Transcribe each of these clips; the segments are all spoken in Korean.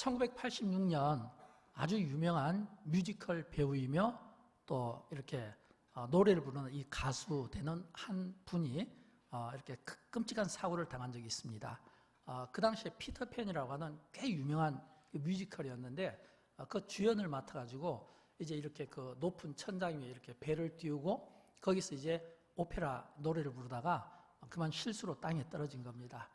1986년 아주 유명한 뮤지컬 배우이며 또 이렇게 노래를 부르는 이 가수 되는 한 분이 이렇게 끔찍한 사고를 당한 적이 있습니다. 그 당시에 피터팬이라고 하는 꽤 유명한 뮤지컬이었는데 그 주연을 맡아가지고 이제 이렇게 그 높은 천장 위에 이렇게 배를 띄우고 거기서 이제 오페라 노래를 부르다가 그만 실수로 땅에 떨어진 겁니다.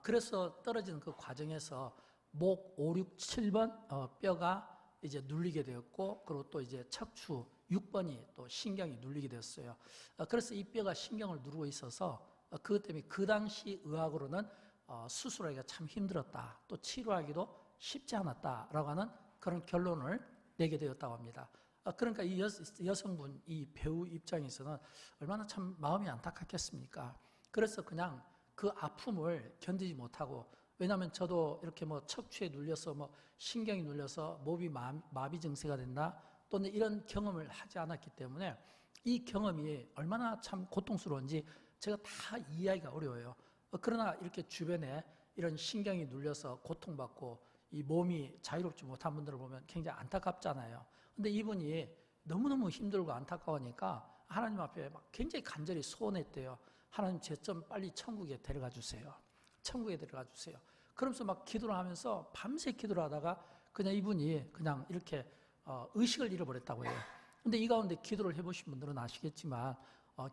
그래서 떨어지는 그 과정에서 목 5, 6, 7번 뼈가 이제 눌리게 되었고, 그리고 또 이제 척추 6번이 또 신경이 눌리게 되었어요. 그래서 이 뼈가 신경을 누르고 있어서 그것 때문에 그 당시 의학으로는 수술하기가 참 힘들었다, 또 치료하기도 쉽지 않았다라고 하는 그런 결론을 내게 되었다고 합니다. 그러니까 이 여성분, 이 배우 입장에서는 얼마나 참 마음이 안타깝겠습니까? 그래서 그냥 그 아픔을 견디지 못하고, 왜냐하면 저도 이렇게 뭐 척추에 눌려서 뭐 신경이 눌려서 몸이 마비 증세가 된다 또는 이런 경험을 하지 않았기 때문에 이 경험이 얼마나 참 고통스러운지 제가 다 이해하기가 어려워요. 그러나 이렇게 주변에 이런 신경이 눌려서 고통받고 이 몸이 자유롭지 못한 분들을 보면 굉장히 안타깝잖아요. 근데 이분이 너무너무 힘들고 안타까우니까 하나님 앞에 막 굉장히 간절히 소원했대요. 하나님 제 좀 빨리 천국에 데려가 주세요. 천국에 데려가 주세요. 그러면서 막 기도를 하면서 밤새 기도를 하다가 그냥 이분이 그냥 이렇게 의식을 잃어버렸다고 해요. 근데 이 가운데 기도를 해보신 분들은 아시겠지만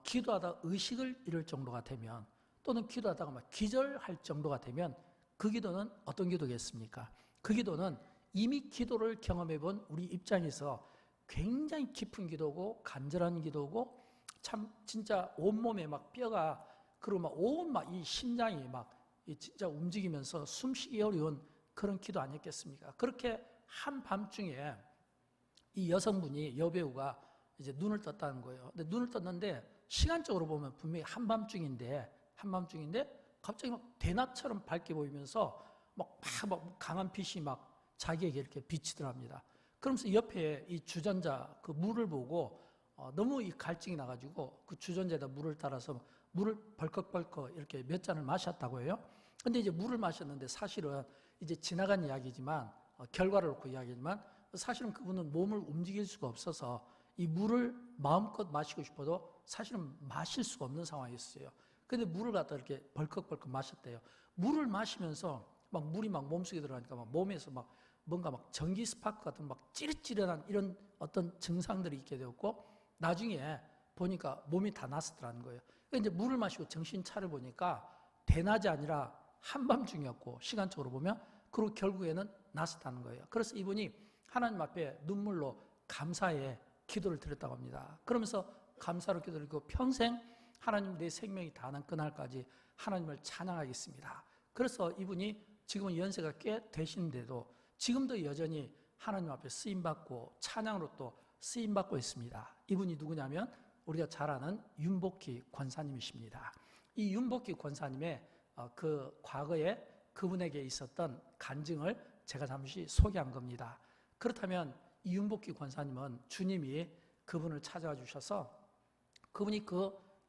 기도하다 의식을 잃을 정도가 되면, 또는 기도하다가 막 기절할 정도가 되면 그 기도는 어떤 기도겠습니까? 그 기도는 이미 기도를 경험해 본 우리 입장에서 굉장히 깊은 기도고 간절한 기도고, 참 진짜 온몸에 막 뼈가, 그리고 막 온 막 이 심장이 막 진짜 움직이면서 숨쉬기 어려운 그런 기도 아니었겠습니까? 그렇게 한밤중에 이 여성분이, 여배우가 이제 눈을 떴다는 거예요. 근데 눈을 떴는데 시간적으로 보면 분명히 한밤중인데 갑자기 막 대낮처럼 밝게 보이면서 막 강한 빛이 막 자기에게 이렇게 비치더랍니다. 그러면서 옆에 이 주전자 그 물을 보고 너무 이 갈증이 나가지고 그 주전자에다 물을 따라서 물을 벌컥벌컥 이렇게 몇 잔을 마셨다고 해요. 근데 이제 물을 마셨는데 사실은 이제 지나간 이야기지만, 결과를 놓고 이야기지만 사실은 그분은 몸을 움직일 수가 없어서 이 물을 마음껏 마시고 싶어도 사실은 마실 수가 없는 상황이었어요. 근데 물을 갖다 이렇게 벌컥벌컥 마셨대요. 물을 마시면서 막 물이 막 몸속에 들어가니까 막 몸에서 막 뭔가 막 전기 스파크 같은 막 찌릿찌릿한 이런 어떤 증상들이 있게 되었고, 나중에 보니까 몸이 다 났었더라는 거예요. 그러니까 이제 물을 마시고 정신 차려 보니까 대낮이 아니라 한밤중이었고, 시간적으로 보면, 그리고 결국에는 났었다는 거예요. 그래서 이분이 하나님 앞에 눈물로 감사의 기도를 드렸다고 합니다. 그러면서 감사로 기도를 드리고 평생 하나님 내 생명이 다하는 그날까지 하나님을 찬양하겠습니다. 그래서 이분이 지금은 연세가 꽤 되시는데도 지금도 여전히 하나님 앞에 쓰임받고 찬양으로 또 쓰임받고 있습니다. 이분이 누구냐면 우리가 잘 아는 윤복희 권사님이십니다. 이 윤복희 권사님의 그 과거에 그분에게 있었던 간증을 제가 잠시 소개한 겁니다. 그렇다면 이 윤복희 권사님은 주님이 그분을 찾아와 주셔서 그분이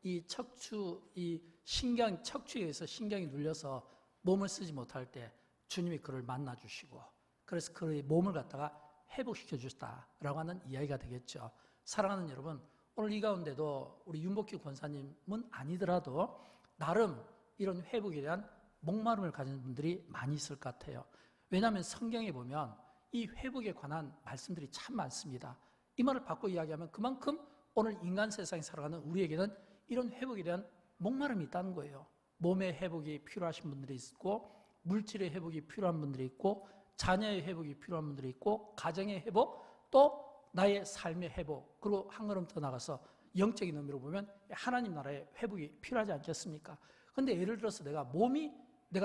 이 척추, 이 신경, 척추에 의해서 신경이 눌려서 몸을 쓰지 못할 때 주님이 그를 만나 주시고, 그래서 그의 몸을 갖다가 회복시켜 주셨다라고 하는 이야기가 되겠죠. 사랑하는 여러분, 오늘 이 가운데도 우리 윤복희 권사님은 아니더라도 나름 이런 회복에 대한 목마름을 가진 분들이 많이 있을 것 같아요. 왜냐하면 성경에 보면 이 회복에 관한 말씀들이 참 많습니다. 이 말을 바꿔 이야기하면 그만큼 오늘 인간 세상에 살아가는 우리에게는 이런 회복에 대한 목마름이 있다는 거예요. 몸의 회복이 필요하신 분들이 있고, 물질의 회복이 필요한 분들이 있고, 자녀의 회복이 필요한 분들이 있고, 가정의 회복, 또 나의 삶의 회복, 그리고 한 걸음 더 나가서 영적인 의미로 보면 하나님 나라의 회복이 필요하지 않겠습니까? 그런데 예를 들어서 내가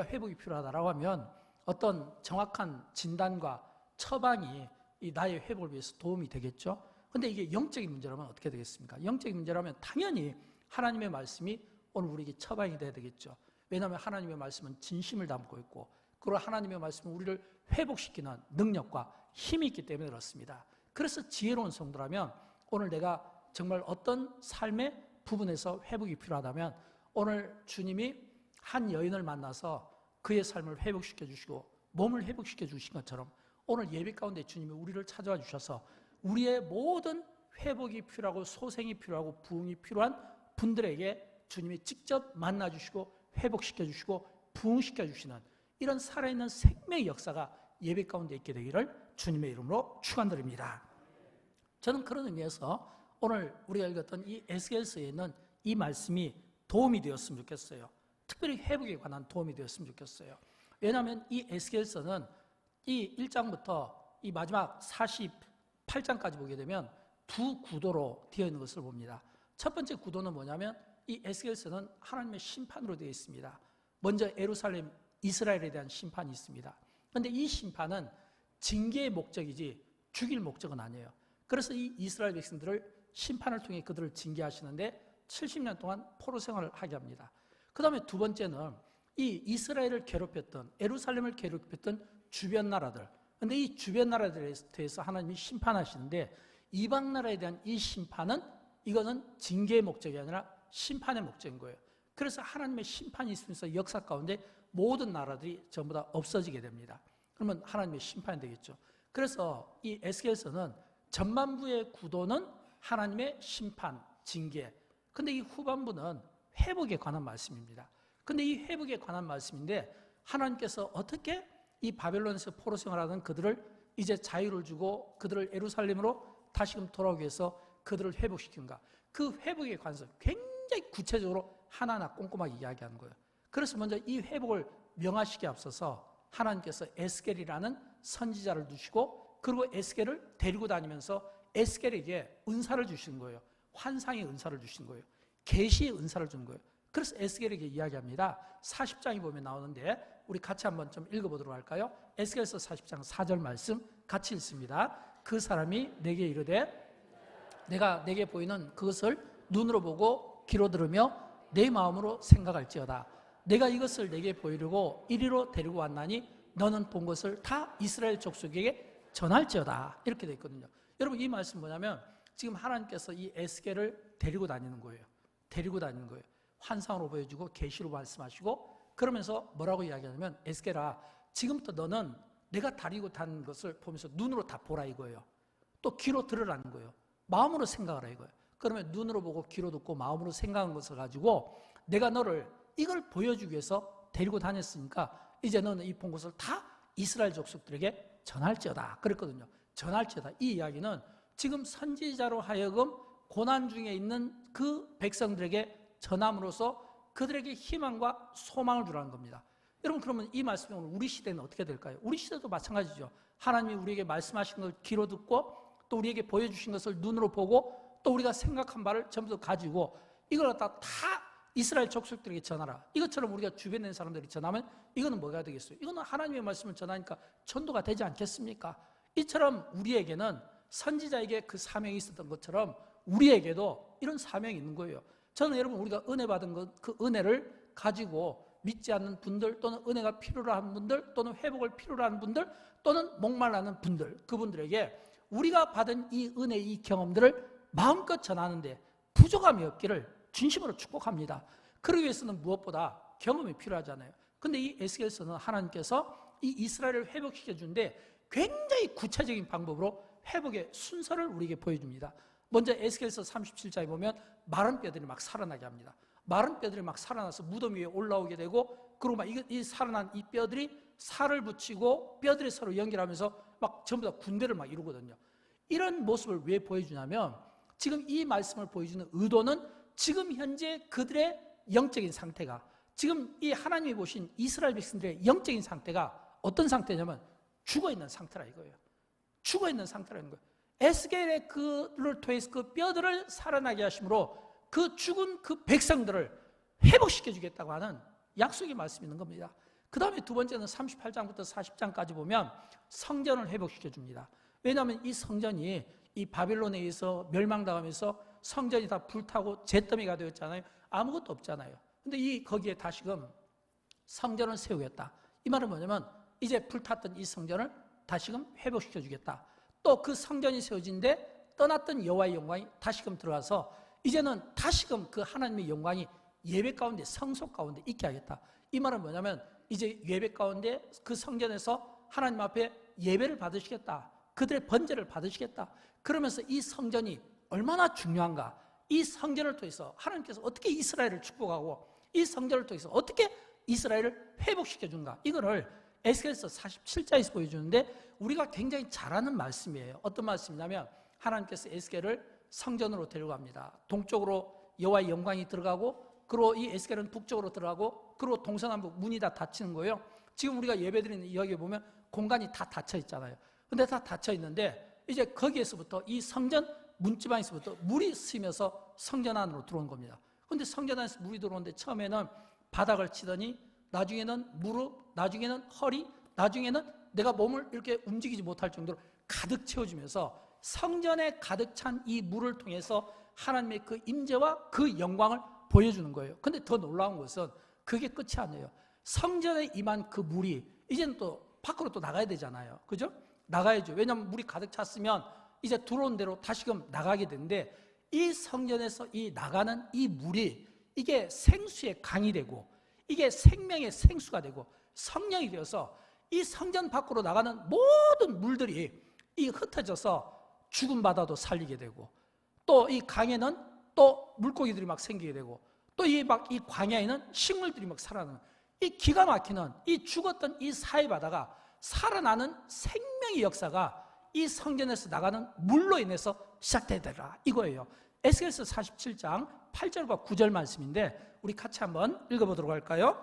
회복이 필요하다라고 하면 어떤 정확한 진단과 처방이 이 나의 회복을 위해서 도움이 되겠죠. 그런데 이게 영적인 문제라면 어떻게 되겠습니까? 영적인 문제라면 당연히 하나님의 말씀이 오늘 우리에게 처방이 돼야 되겠죠. 왜냐하면 하나님의 말씀은 진심을 담고 있고, 그리고 하나님의 말씀은 우리를 회복시키는 능력과 힘이 있기 때문에 그렇습니다. 그래서 지혜로운 성도라면 오늘 내가 정말 어떤 삶의 부분에서 회복이 필요하다면 오늘 주님이 한 여인을 만나서 그의 삶을 회복시켜 주시고 몸을 회복시켜 주신 것처럼 오늘 예배 가운데 주님이 우리를 찾아와 주셔서 우리의 모든 회복이 필요하고 소생이 필요하고 부흥이 필요한 분들에게 주님이 직접 만나 주시고 회복시켜 주시고 부흥시켜 주시는 이런 살아있는 생명의 역사가 예배 가운데 있게 되기를 주님의 이름으로 축원드립니다. 저는 그런 의미에서 오늘 우리가 읽었던 이 에스겔서에 있는 이 말씀이 도움이 되었으면 좋겠어요. 특별히 회복에 관한 도움이 되었으면 좋겠어요. 왜냐하면 이 에스겔서는 이 1장부터 이 마지막 48장까지 보게 되면 두 구도로 되어 있는 것을 봅니다. 첫 번째 구도는 뭐냐면 이 에스겔서는 하나님의 심판으로 되어 있습니다. 먼저 예루살렘, 이스라엘에 대한 심판이 있습니다. 그런데 이 심판은 징계의 목적이지 죽일 목적은 아니에요. 그래서 이 이스라엘 백성들을 심판을 통해 그들을 징계하시는데 70년 동안 포로 생활을 하게 합니다. 그 다음에 두 번째는 이 이스라엘을 괴롭혔던, 예루살렘을 괴롭혔던 주변 나라들, 그런데 이 주변 나라들에 대해서 하나님이 심판하시는데 이방 나라에 대한 이 심판은 이거는 징계의 목적이 아니라 심판의 목적인 거예요. 그래서 하나님의 심판이 있으면서 역사 가운데 모든 나라들이 전부 다 없어지게 됩니다. 그러면 하나님의 심판이 되겠죠. 그래서 이 에스겔서는 전반부의 구도는 하나님의 심판, 징계. 근데 이 후반부는 회복에 관한 말씀입니다. 근데 이 회복에 관한 말씀인데 하나님께서 어떻게 이 바벨론에서 포로 생활하던 그들을 이제 자유를 주고 그들을 예루살렘으로 다시금 돌아오기 위해서 그들을 회복시킨가. 그 회복에 관해서 굉장히 구체적으로 하나하나 꼼꼼하게 이야기하는 거예요. 그래서 먼저 이 회복을 명하시기에 앞서서 하나님께서 에스겔이라는 선지자를 두시고 그리고 에스겔을 데리고 다니면서 에스겔에게 은사를 주신 거예요. 환상의 은사를 주신 거예요. 계시의 은사를 준 거예요. 그래서 에스겔에게 이야기합니다. 40장에 보면 나오는데 우리 같이 한번 좀 읽어보도록 할까요? 에스겔서 40장 4절 말씀 같이 읽습니다. 그 사람이 내게 이르되 내가 내게 보이는 그것을 눈으로 보고 귀로 들으며 내 마음으로 생각할지어다. 내가 이것을 내게 보이려고 이리로 데리고 왔나니 너는 본 것을 다 이스라엘 족속에게 전할지어다. 이렇게 되어 있거든요. 여러분 이 말씀 뭐냐면 지금 하나님께서 이 에스겔을 데리고 다니는 거예요. 데리고 다니는 거예요. 환상으로 보여주고 계시로 말씀하시고 그러면서 뭐라고 이야기하냐면 에스겔아 지금부터 너는 내가 다니고 다니는 것을 보면서 눈으로 다 보라 이거예요. 또 귀로 들으라는 거예요. 마음으로 생각하라 이거예요. 그러면 눈으로 보고 귀로 듣고 마음으로 생각한 것을 가지고 내가 너를 이걸 보여주기 위해서 데리고 다녔으니까 이제 너는 이 본 것을 다 이스라엘 족속들에게 전할지어다 그랬거든요. 전할지어다. 이 이야기는 지금 선지자로 하여금 고난 중에 있는 그 백성들에게 전함으로써 그들에게 희망과 소망을 주라는 겁니다. 여러분 그러면 이 말씀이 오늘 우리 시대는 어떻게 될까요? 우리 시대도 마찬가지죠. 하나님이 우리에게 말씀하신 걸 귀로 듣고 또 우리에게 보여주신 것을 눈으로 보고 또 우리가 생각한 바를 전부 다 가지고 이걸 갖다 다 이스라엘 족속들에게 전하라. 이것처럼 우리가 주변에 있는 사람들이 전하면 이거는 뭐가 되겠어요? 이거는 하나님의 말씀을 전하니까 전도가 되지 않겠습니까? 이처럼 우리에게는 선지자에게 그 사명이 있었던 것처럼 우리에게도 이런 사명이 있는 거예요. 저는 여러분 우리가 은혜 받은 그 은혜를 가지고 믿지 않는 분들 또는 은혜가 필요로 하는 분들 또는 회복을 필요로 하는 분들 또는 목말라는 분들 그분들에게 우리가 받은 이 은혜 이 경험들을 마음껏 전하는데 부족함이 없기를 진심으로 축복합니다. 그러기 위해서는 무엇보다 경험이 필요하잖아요. 근데 이 에스겔서는 하나님께서 이 이스라엘을 회복시켜 주는데 굉장히 구체적인 방법으로 회복의 순서를 우리에게 보여줍니다. 먼저 에스겔서 37장에 보면 마른 뼈들이 막 살아나게 합니다. 마른 뼈들이 막 살아나서 무덤 위에 올라오게 되고 그리고 막 이 살아난 이 뼈들이 살을 붙이고 뼈들이 서로 연결하면서 막 전부 다 군대를 막 이루거든요. 이런 모습을 왜 보여주냐면 지금 이 말씀을 보여주는 의도는 지금 현재 그들의 영적인 상태가 지금 이 하나님이 보신 이스라엘 백성들의 영적인 상태가 어떤 상태냐면 죽어있는 상태라 이거예요. 죽어있는 상태라는 거예요. 에스겔의 그를 통해서 그 뼈들을 살아나게 하심으로 그 죽은 그 백성들을 회복시켜 주겠다고 하는 약속의 말씀이 있는 겁니다. 그 다음에 두 번째는 38장부터 40장까지 보면 성전을 회복시켜 줍니다. 왜냐하면 이 성전이 이 바빌론에 의해서 멸망당하면서 성전이 다 불타고 잿더미가 되었잖아요. 아무것도 없잖아요. 근데 거기에 다시금 성전을 세우겠다. 이 말은 뭐냐면 이제 불탔던 이 성전을 다시금 회복시켜 주겠다. 또 그 성전이 세워진데 떠났던 여호와의 영광이 다시금 들어와서 이제는 다시금 그 하나님의 영광이 예배 가운데 성소 가운데 있게 하겠다. 이 말은 뭐냐면 이제 예배 가운데 그 성전에서 하나님 앞에 예배를 받으시겠다. 그들의 번제를 받으시겠다. 그러면서 이 성전이 얼마나 중요한가. 이 성전을 통해서 하나님께서 어떻게 이스라엘을 축복하고 이 성전을 통해서 어떻게 이스라엘을 회복시켜준가. 이거를 에스겔서 47장에서 보여주는데 우리가 굉장히 잘 아는 말씀이에요. 어떤 말씀이냐면 하나님께서 에스겔을 성전으로 데려갑니다. 동쪽으로 여호와의 영광이 들어가고 그리고 이 에스겔은 북쪽으로 들어가고 그리고 동서남북 문이 다 닫히는 거예요. 지금 우리가 예배드리는 여기 보면 공간이 다 닫혀 있잖아요. 근데 다 닫혀 있는데 이제 거기에서부터 이 성전 문지방에서부터 물이 스면서 성전 안으로 들어온 겁니다. 근데 성전 안에서 물이 들어오는데 처음에는 바닥을 치더니 나중에는 무릎, 나중에는 허리, 나중에는 내가 몸을 이렇게 움직이지 못할 정도로 가득 채워주면서 성전에 가득 찬 이 물을 통해서 하나님의 그 임재와 그 영광을 보여주는 거예요. 근데 더 놀라운 것은 그게 끝이 아니에요. 성전에 임한 그 물이 이제는 또 밖으로 또 나가야 되잖아요. 그죠? 나가야죠. 왜냐하면 물이 가득 찼으면 이제 들어온 대로 다시금 나가게 되는데 이 성전에서 이 나가는 이 물이 이게 생수의 강이 되고 이게 생명의 생수가 되고 성령이 되어서 이 성전 밖으로 나가는 모든 물들이 이 흩어져서 죽은 바다도 살리게 되고 또 이 강에는 또 물고기들이 막 생기게 되고 또 이 광야에는 식물들이 막 살아나는 이 기가 막히는 이 죽었던 이 사해 바다가 살아나는 생명의 역사가 이 성전에서 나가는 물로 인해서 시작되더라 이거예요. 에스겔서 47장 8절과 9절 말씀인데 우리 같이 한번 읽어보도록 할까요?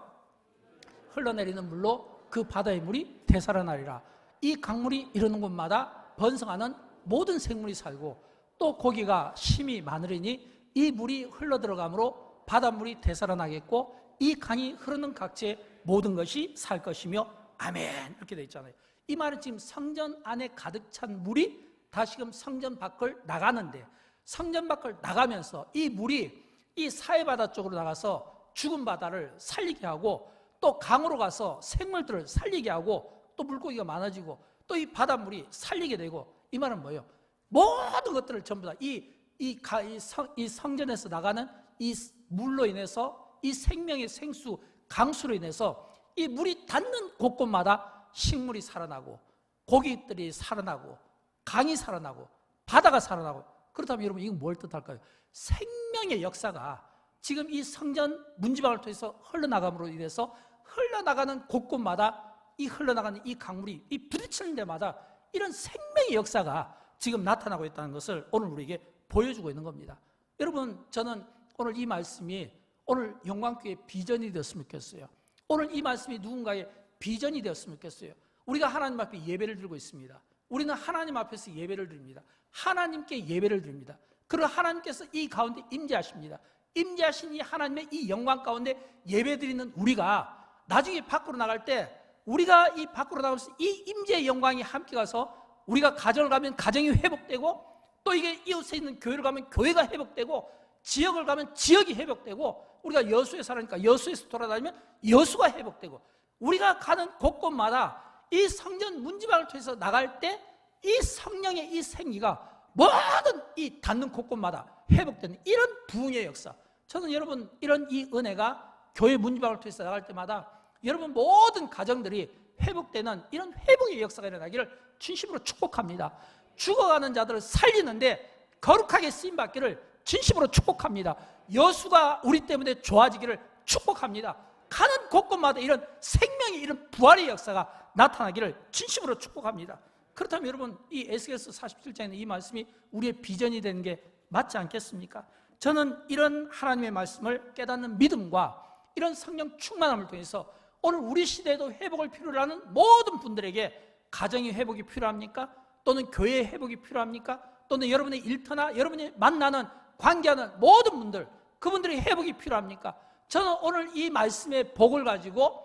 흘러내리는 물로 그 바다의 물이 되살아나리라. 이 강물이 이르는 곳마다 번성하는 모든 생물이 살고 또 고기가 심이 많으리니 이 물이 흘러들어가므로 바닷물이 되살아나겠고 이 강이 흐르는 각지의 모든 것이 살 것이며 아멘 이렇게 되어 있잖아요. 이 말은 지금 성전 안에 가득 찬 물이 다시금 성전 밖을 나가는데 성전 밖을 나가면서 이 물이 이 사해바다 쪽으로 나가서 죽은 바다를 살리게 하고 또 강으로 가서 생물들을 살리게 하고 또 물고기가 많아지고 또 이 바닷물이 살리게 되고 이 말은 뭐예요? 모든 것들을 전부 다 이 성전에서 나가는 이 물로 인해서 이 생명의 생수 강수로 인해서 이 물이 닿는 곳곳마다 식물이 살아나고 고기들이 살아나고 강이 살아나고 바다가 살아나고 그렇다면 여러분 이건 뭘 뜻할까요? 생명의 역사가 지금 이 성전 문지방을 통해서 흘러나감으로 인해서 흘러나가는 곳곳마다 이 흘러나가는 이 강물이 이 부딪히는 데마다 이런 생명의 역사가 지금 나타나고 있다는 것을 오늘 우리에게 보여주고 있는 겁니다. 여러분 저는 오늘 이 말씀이 오늘 영광교회의 비전이 되었으면 좋겠어요. 오늘 이 말씀이 누군가의 비전이 되었으면 좋겠어요. 우리가 하나님 앞에 예배를 드리고 있습니다. 우리는 하나님 앞에서 예배를 드립니다. 하나님께 예배를 드립니다. 그리고 하나님께서 이 가운데 임재하십니다. 임재하신 이 하나님의 이 영광 가운데 예배 드리는 우리가 나중에 밖으로 나갈 때 우리가 이 밖으로 나가면서 이 임재의 영광이 함께 가서 우리가 가정을 가면 가정이 회복되고 또 이게 이웃에 있는 교회를 가면 교회가 회복되고 지역을 가면 지역이 회복되고 우리가 여수에 살으니까 여수에서 돌아다니면 여수가 회복되고 우리가 가는 곳곳마다 이 성전 문지방을 통해서 나갈 때 이 성령의 이 생기가 모든 이 닿는 곳곳마다 회복되는 이런 부흥의 역사. 저는 여러분 이런 이 은혜가 교회 문지방을 통해서 나갈 때마다 여러분 모든 가정들이 회복되는 이런 회복의 역사가 일어나기를 진심으로 축복합니다. 죽어가는 자들을 살리는데 거룩하게 쓰임받기를 진심으로 축복합니다. 여수가 우리 때문에 좋아지기를 축복합니다. 가는 곳곳마다 이런 생명의 이런 부활의 역사가 나타나기를 진심으로 축복합니다. 그렇다면 여러분 이 에스겔서 47장에 이 말씀이 우리의 비전이 되는 게 맞지 않겠습니까? 저는 이런 하나님의 말씀을 깨닫는 믿음과 이런 성령 충만함을 통해서 오늘 우리 시대에도 회복을 필요로 하는 모든 분들에게 가정의 회복이 필요합니까? 또는 교회의 회복이 필요합니까? 또는 여러분의 일터나 여러분이 만나는 관계하는 모든 분들 그분들의 회복이 필요합니까? 저는 오늘 이 말씀의 복을 가지고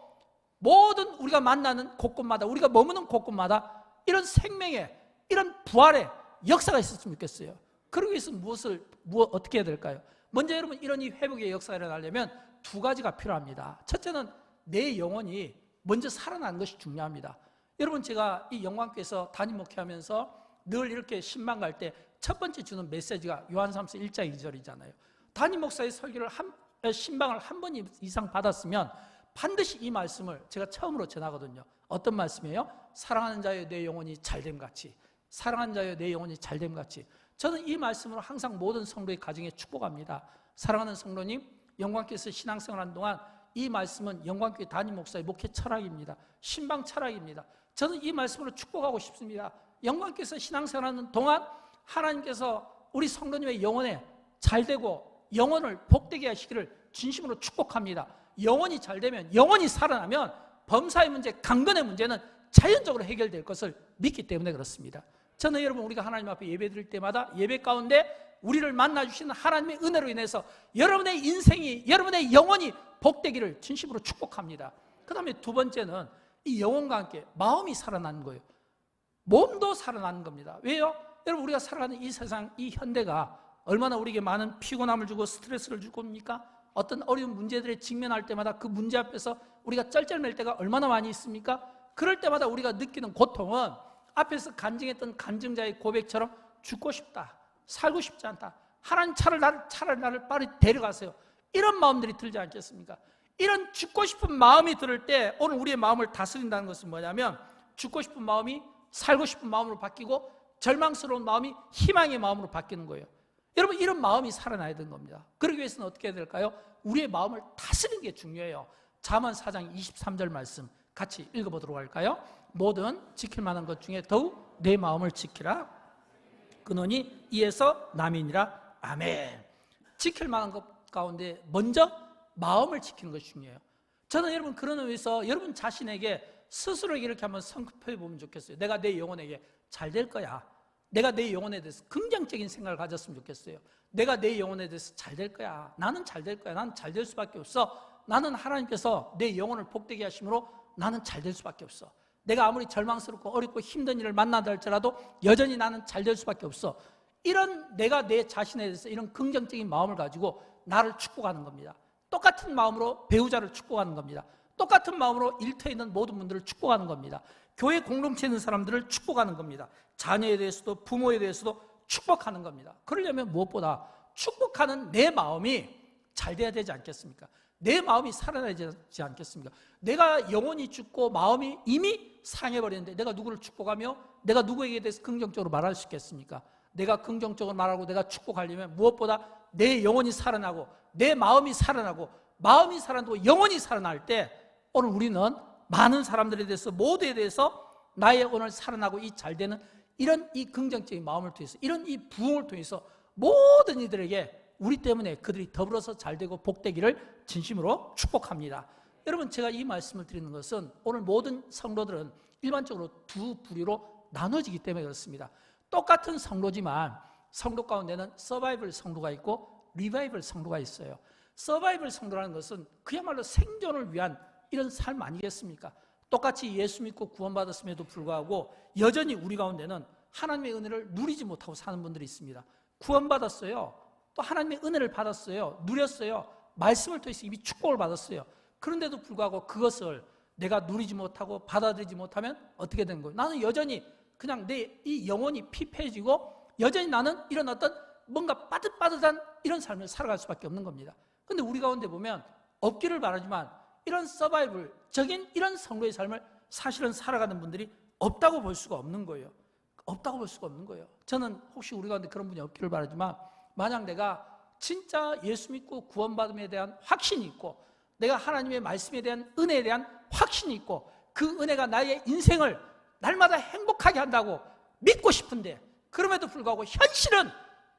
모든 우리가 만나는 곳곳마다 우리가 머무는 곳곳마다 이런 생명의 이런 부활의 역사가 있었으면 좋겠어요. 그러기 위해서 어떻게 해야 될까요? 먼저 여러분 이런 이 회복의 역사가 일어나려면 두 가지가 필요합니다. 첫째는 내 영혼이 먼저 살아나는 것이 중요합니다. 여러분 제가 이 영광교회에서 담임 목회하면서 늘 이렇게 신방 갈 때 첫 번째 주는 메시지가 요한삼서 1장 2절이잖아요. 담임 목사의 설교를 신방을 한 번 이상 받았으면 반드시 이 말씀을 제가 처음으로 전하거든요. 어떤 말씀이에요? 사랑하는 자여 내 영혼이 잘됨 같이, 사랑하는 자여 내 영혼이 잘됨 같이. 저는 이 말씀으로 항상 모든 성도의 가정에 축복합니다. 사랑하는 성도님, 영광교회에서 신앙생활하는 동안 이 말씀은 영광교회 담임 목사의 목회 철학입니다. 신방 철학입니다. 저는 이 말씀으로 축복하고 싶습니다. 영광교회에서 신앙생활하는 동안 하나님께서 우리 성도님의 영혼에 잘되고 영혼을 복되게 하시기를 진심으로 축복합니다. 영혼이 잘되면, 영혼이 살아나면 범사의 문제, 강건의 문제는 자연적으로 해결될 것을 믿기 때문에 그렇습니다. 저는 여러분, 우리가 하나님 앞에 예배 드릴 때마다 예배 가운데 우리를 만나주시는 하나님의 은혜로 인해서 여러분의 인생이, 여러분의 영혼이 복되기를 진심으로 축복합니다. 그 다음에 두 번째는 이 영혼과 함께 마음이 살아나는 거예요. 몸도 살아나는 겁니다. 왜요? 여러분, 우리가 살아가는 이 세상, 이 현대가 얼마나 우리에게 많은 피곤함을 주고 스트레스를 줄 겁니까? 어떤 어려운 문제들에 직면할 때마다 그 문제 앞에서 우리가 쩔쩔맬 때가 얼마나 많이 있습니까? 그럴 때마다 우리가 느끼는 고통은 앞에서 간증했던 간증자의 고백처럼 죽고 싶다, 살고 싶지 않다, 하나님 차라리 나를 빨리 데려가세요, 이런 마음들이 들지 않겠습니까? 이런 죽고 싶은 마음이 들을 때 오늘 우리의 마음을 다스린다는 것은 뭐냐면, 죽고 싶은 마음이 살고 싶은 마음으로 바뀌고 절망스러운 마음이 희망의 마음으로 바뀌는 거예요. 여러분, 이런 마음이 살아나야 되는 겁니다. 그러기 위해서는 어떻게 해야 될까요? 우리의 마음을 다스리는 게 중요해요. 잠언 4장 23절 말씀 같이 읽어보도록 할까요? 모든 지킬 만한 것 중에 더욱 내 마음을 지키라. 그노니 이에서 남이니라. 아멘. 지킬 만한 것 가운데 먼저 마음을 지키는 것이 중요해요. 저는 여러분, 그런 의미에서 여러분 자신에게 스스로 이렇게 한번 성급해 보면 좋겠어요. 내가 내 영혼에게 잘 될 거야. 내가 내 영혼에 대해서 긍정적인 생각을 가졌으면 좋겠어요. 내가 내 영혼에 대해서 잘 될 거야. 나는 잘 될 거야. 나는 잘 될 수밖에 없어. 나는 하나님께서 내 영혼을 복되게 하심으로 나는 잘 될 수밖에 없어. 내가 아무리 절망스럽고 어렵고 힘든 일을 만나다 할지라도 여전히 나는 잘 될 수밖에 없어. 이런 내가 내 자신에 대해서 이런 긍정적인 마음을 가지고 나를 축복하는 겁니다. 똑같은 마음으로 배우자를 축복하는 겁니다. 똑같은 마음으로 일터에 있는 모든 분들을 축복하는 겁니다. 교회 공동체에 있는 사람들을 축복하는 겁니다. 자녀에 대해서도 부모에 대해서도 축복하는 겁니다. 그러려면 무엇보다 축복하는 내 마음이 잘 돼야 되지 않겠습니까? 내 마음이 살아나야 되지 않겠습니까? 내가 영혼이 죽고 마음이 이미 상해버리는데 내가 누구를 축복하며 내가 누구에게 대해서 긍정적으로 말할 수 있겠습니까? 내가 긍정적으로 말하고 내가 축복하려면 무엇보다 내 영혼이 살아나고 내 마음이 살아나고, 마음이 살아나고 영혼이 살아날 때 오늘 우리는 많은 사람들에 대해서, 모두에 대해서 나의 오늘 살아나고 이 잘되는 이런 이 긍정적인 마음을 통해서, 이런 이 부흥을 통해서 모든 이들에게 우리 때문에 그들이 더불어서 잘되고 복되기를 진심으로 축복합니다. 여러분, 제가 이 말씀을 드리는 것은 오늘 모든 성도들은 일반적으로 두 부류로 나눠지기 때문에 그렇습니다. 똑같은 성도지만 성도 가운데는 서바이벌 성도가 있고 리바이벌 성도가 있어요. 서바이벌 성도라는 것은 그야말로 생존을 위한 이런 삶 아니겠습니까? 똑같이 예수 믿고 구원받았음에도 불구하고 여전히 우리 가운데는 하나님의 은혜를 누리지 못하고 사는 분들이 있습니다. 구원받았어요. 또 하나님의 은혜를 받았어요. 누렸어요. 말씀을 통해서 이미 축복을 받았어요. 그런데도 불구하고 그것을 내가 누리지 못하고 받아들이지 못하면 어떻게 되는 거예요? 나는 여전히 그냥 내 이 영혼이 피폐해지고 여전히 나는 이런 어떤 뭔가 빠듯빠듯한 이런 삶을 살아갈 수밖에 없는 겁니다. 그런데 우리 가운데 보면 없기를 바라지만 이런 서바이벌적인 이런 성도의 삶을 사실은 살아가는 분들이 없다고 볼 수가 없는 거예요. 없다고 볼 수가 없는 거예요. 저는 혹시 우리 가운데 그런 분이 없기를 바라지만, 만약 내가 진짜 예수 믿고 구원받음에 대한 확신이 있고 내가 하나님의 말씀에 대한 은혜에 대한 확신이 있고 그 은혜가 나의 인생을 날마다 행복하게 한다고 믿고 싶은데, 그럼에도 불구하고 현실은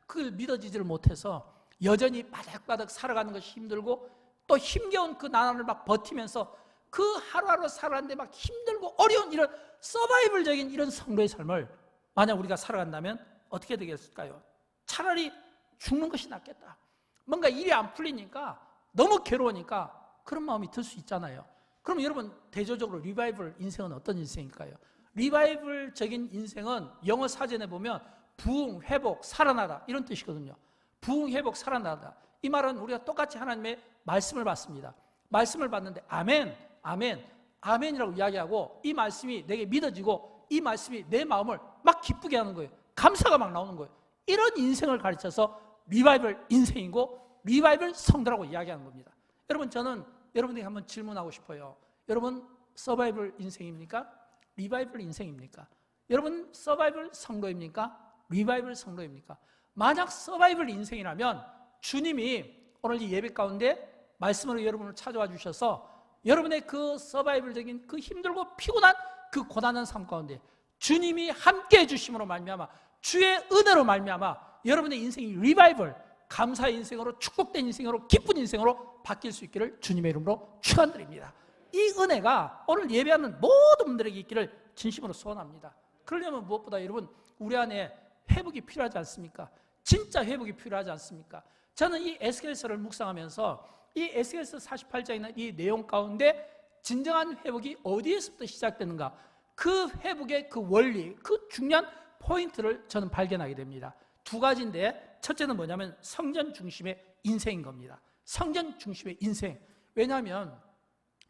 그걸 믿어지지를 못해서 여전히 바닥바닥 살아가는 것이 힘들고 또 힘겨운 그 난항을 막 버티면서 그 하루하루 살아가는데 막 힘들고 어려운 이런 서바이벌적인 이런 성도의 삶을 만약 우리가 살아간다면 어떻게 되겠을까요? 차라리 죽는 것이 낫겠다. 뭔가 일이 안 풀리니까 너무 괴로우니까 그런 마음이 들 수 있잖아요. 그럼 여러분, 대조적으로 리바이벌 인생은 어떤 인생일까요? 리바이벌적인 인생은 영어 사전에 보면 부흥, 회복, 살아나다 이런 뜻이거든요. 부흥, 회복, 살아나다. 이 말은 우리가 똑같이 하나님의 말씀을 받습니다. 말씀을 받는데 아멘, 아멘, 아멘이라고 이야기하고 이 말씀이 내게 믿어지고 이 말씀이 내 마음을 막 기쁘게 하는 거예요. 감사가 막 나오는 거예요. 이런 인생을 가르쳐서 리바이벌 인생이고 리바이벌 성도라고 이야기하는 겁니다. 여러분, 저는 여러분에게 한번 질문하고 싶어요. 여러분 서바이벌 인생입니까? 리바이벌 인생입니까? 여러분 서바이벌 성도입니까? 리바이벌 성도입니까? 만약 서바이벌 인생이라면 주님이 오늘 이 예배 가운데 말씀으로 여러분을 찾아와 주셔서 여러분의 그 서바이벌적인 그 힘들고 피곤한 그 고난한 삶 가운데 주님이 함께 해주심으로 말미암아 주의 은혜로 말미암아 여러분의 인생이 리바이벌, 감사의 인생으로, 축복된 인생으로, 기쁜 인생으로 바뀔 수 있기를 주님의 이름으로 축원드립니다. 이 은혜가 오늘 예배하는 모든 분들에게 있기를 진심으로 소원합니다. 그러려면 무엇보다 여러분 우리 안에 회복이 필요하지 않습니까? 진짜 회복이 필요하지 않습니까? 저는 이 에스겔서를 묵상하면서 이 에스겔서 48장에 있는 이 내용 가운데 진정한 회복이 어디에서부터 시작되는가, 그 회복의 그 원리, 그 중요한 포인트를 저는 발견하게 됩니다. 두 가지인데 첫째는 뭐냐면 성전 중심의 인생인 겁니다. 성전 중심의 인생. 왜냐하면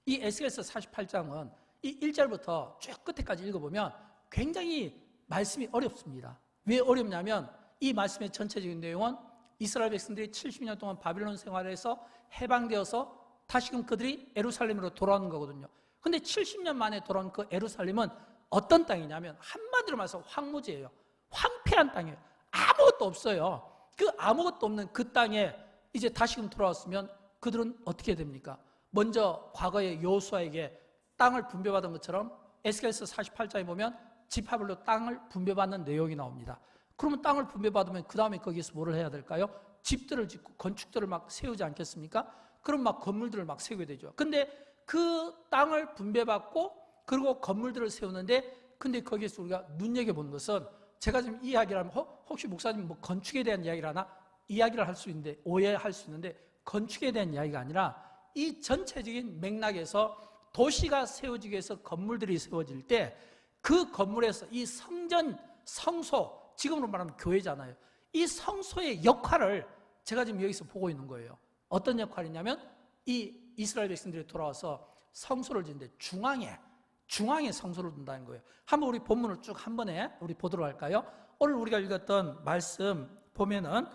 이 에스겔서 48장은 이 1절부터 쭉 끝에까지 읽어보면 굉장히 말씀이 어렵습니다. 왜 어렵냐면 이 말씀의 전체적인 내용은 이스라엘 백성들이 70년 동안 바빌론 생활에서 해방되어서 다시금 그들이 예루살렘으로 돌아오는 거거든요. 근데 70년 만에 돌아온 그 예루살렘은 어떤 땅이냐면 한마디로 말해서 황무지예요. 황폐한 땅이에요. 아무것도 없어요. 그 아무것도 없는 그 땅에 이제 다시금 돌아왔으면 그들은 어떻게 됩니까? 먼저 과거에 여호수아에게 땅을 분배받은 것처럼 에스겔서 48장에 보면 지파별로 땅을 분배받는 내용이 나옵니다. 그러면 땅을 분배받으면 그 다음에 거기에서 뭐를 해야 될까요? 집들을 짓고 건축들을 막 세우지 않겠습니까? 그럼 막 건물들을 막 세우게 되죠. 근데 그 땅을 분배받고 그리고 건물들을 세우는데 근데 거기에서 우리가 눈여겨보는 것은 제가 지금 이 이야기를 하면 혹시 목사님 뭐 건축에 대한 이야기를 하나? 이야기를 할 수 있는데 오해할 수 있는데 건축에 대한 이야기가 아니라 이 전체적인 맥락에서 도시가 세워지기 위해서 건물들이 세워질 때 그 건물에서 이 성전, 성소, 지금으로 말하면 교회잖아요. 이 성소의 역할을 제가 지금 여기서 보고 있는 거예요. 어떤 역할이냐면 이 이스라엘 백성들이 돌아와서 성소를 짓는데 중앙에 성소를 둔다는 거예요. 한번 우리 본문을 쭉 한 번에 우리 보도록 할까요? 오늘 우리가 읽었던 말씀 보면은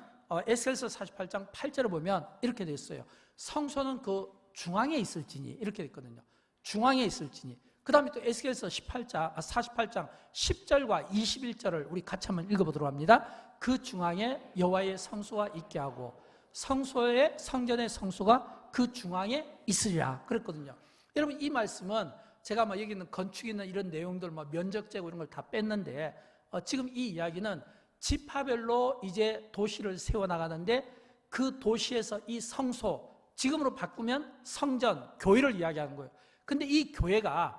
에스겔서 48장 8절을 보면 이렇게 되어 있어요. 성소는 그 중앙에 있을지니 이렇게 있거든요. 중앙에 있을지니. 그 다음에 또 에스겔서 48장 10절과 21절을 우리 같이 한번 읽어보도록 합니다. 그 중앙에 여호와의 성소가 있게 하고 성소의 성전의 성소가 그 중앙에 있으리라 그랬거든요. 여러분 이 말씀은 제가 막 여기 있는 건축 있는 이런 내용들 막 면적 재고 이런 걸 다 뺐는데 지금 이 이야기는 지파별로 이제 도시를 세워나가는데 그 도시에서 이 성소, 지금으로 바꾸면 성전, 교회를 이야기하는 거예요. 근데 이 교회가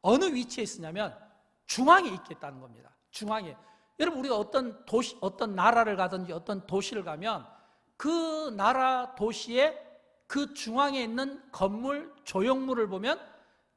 어느 위치에 있으냐면 중앙에 있겠다는 겁니다. 중앙에. 여러분 우리가 어떤 도시, 어떤 나라를 가든지 어떤 도시를 가면 그 나라 도시의 그 중앙에 있는 건물, 조형물을 보면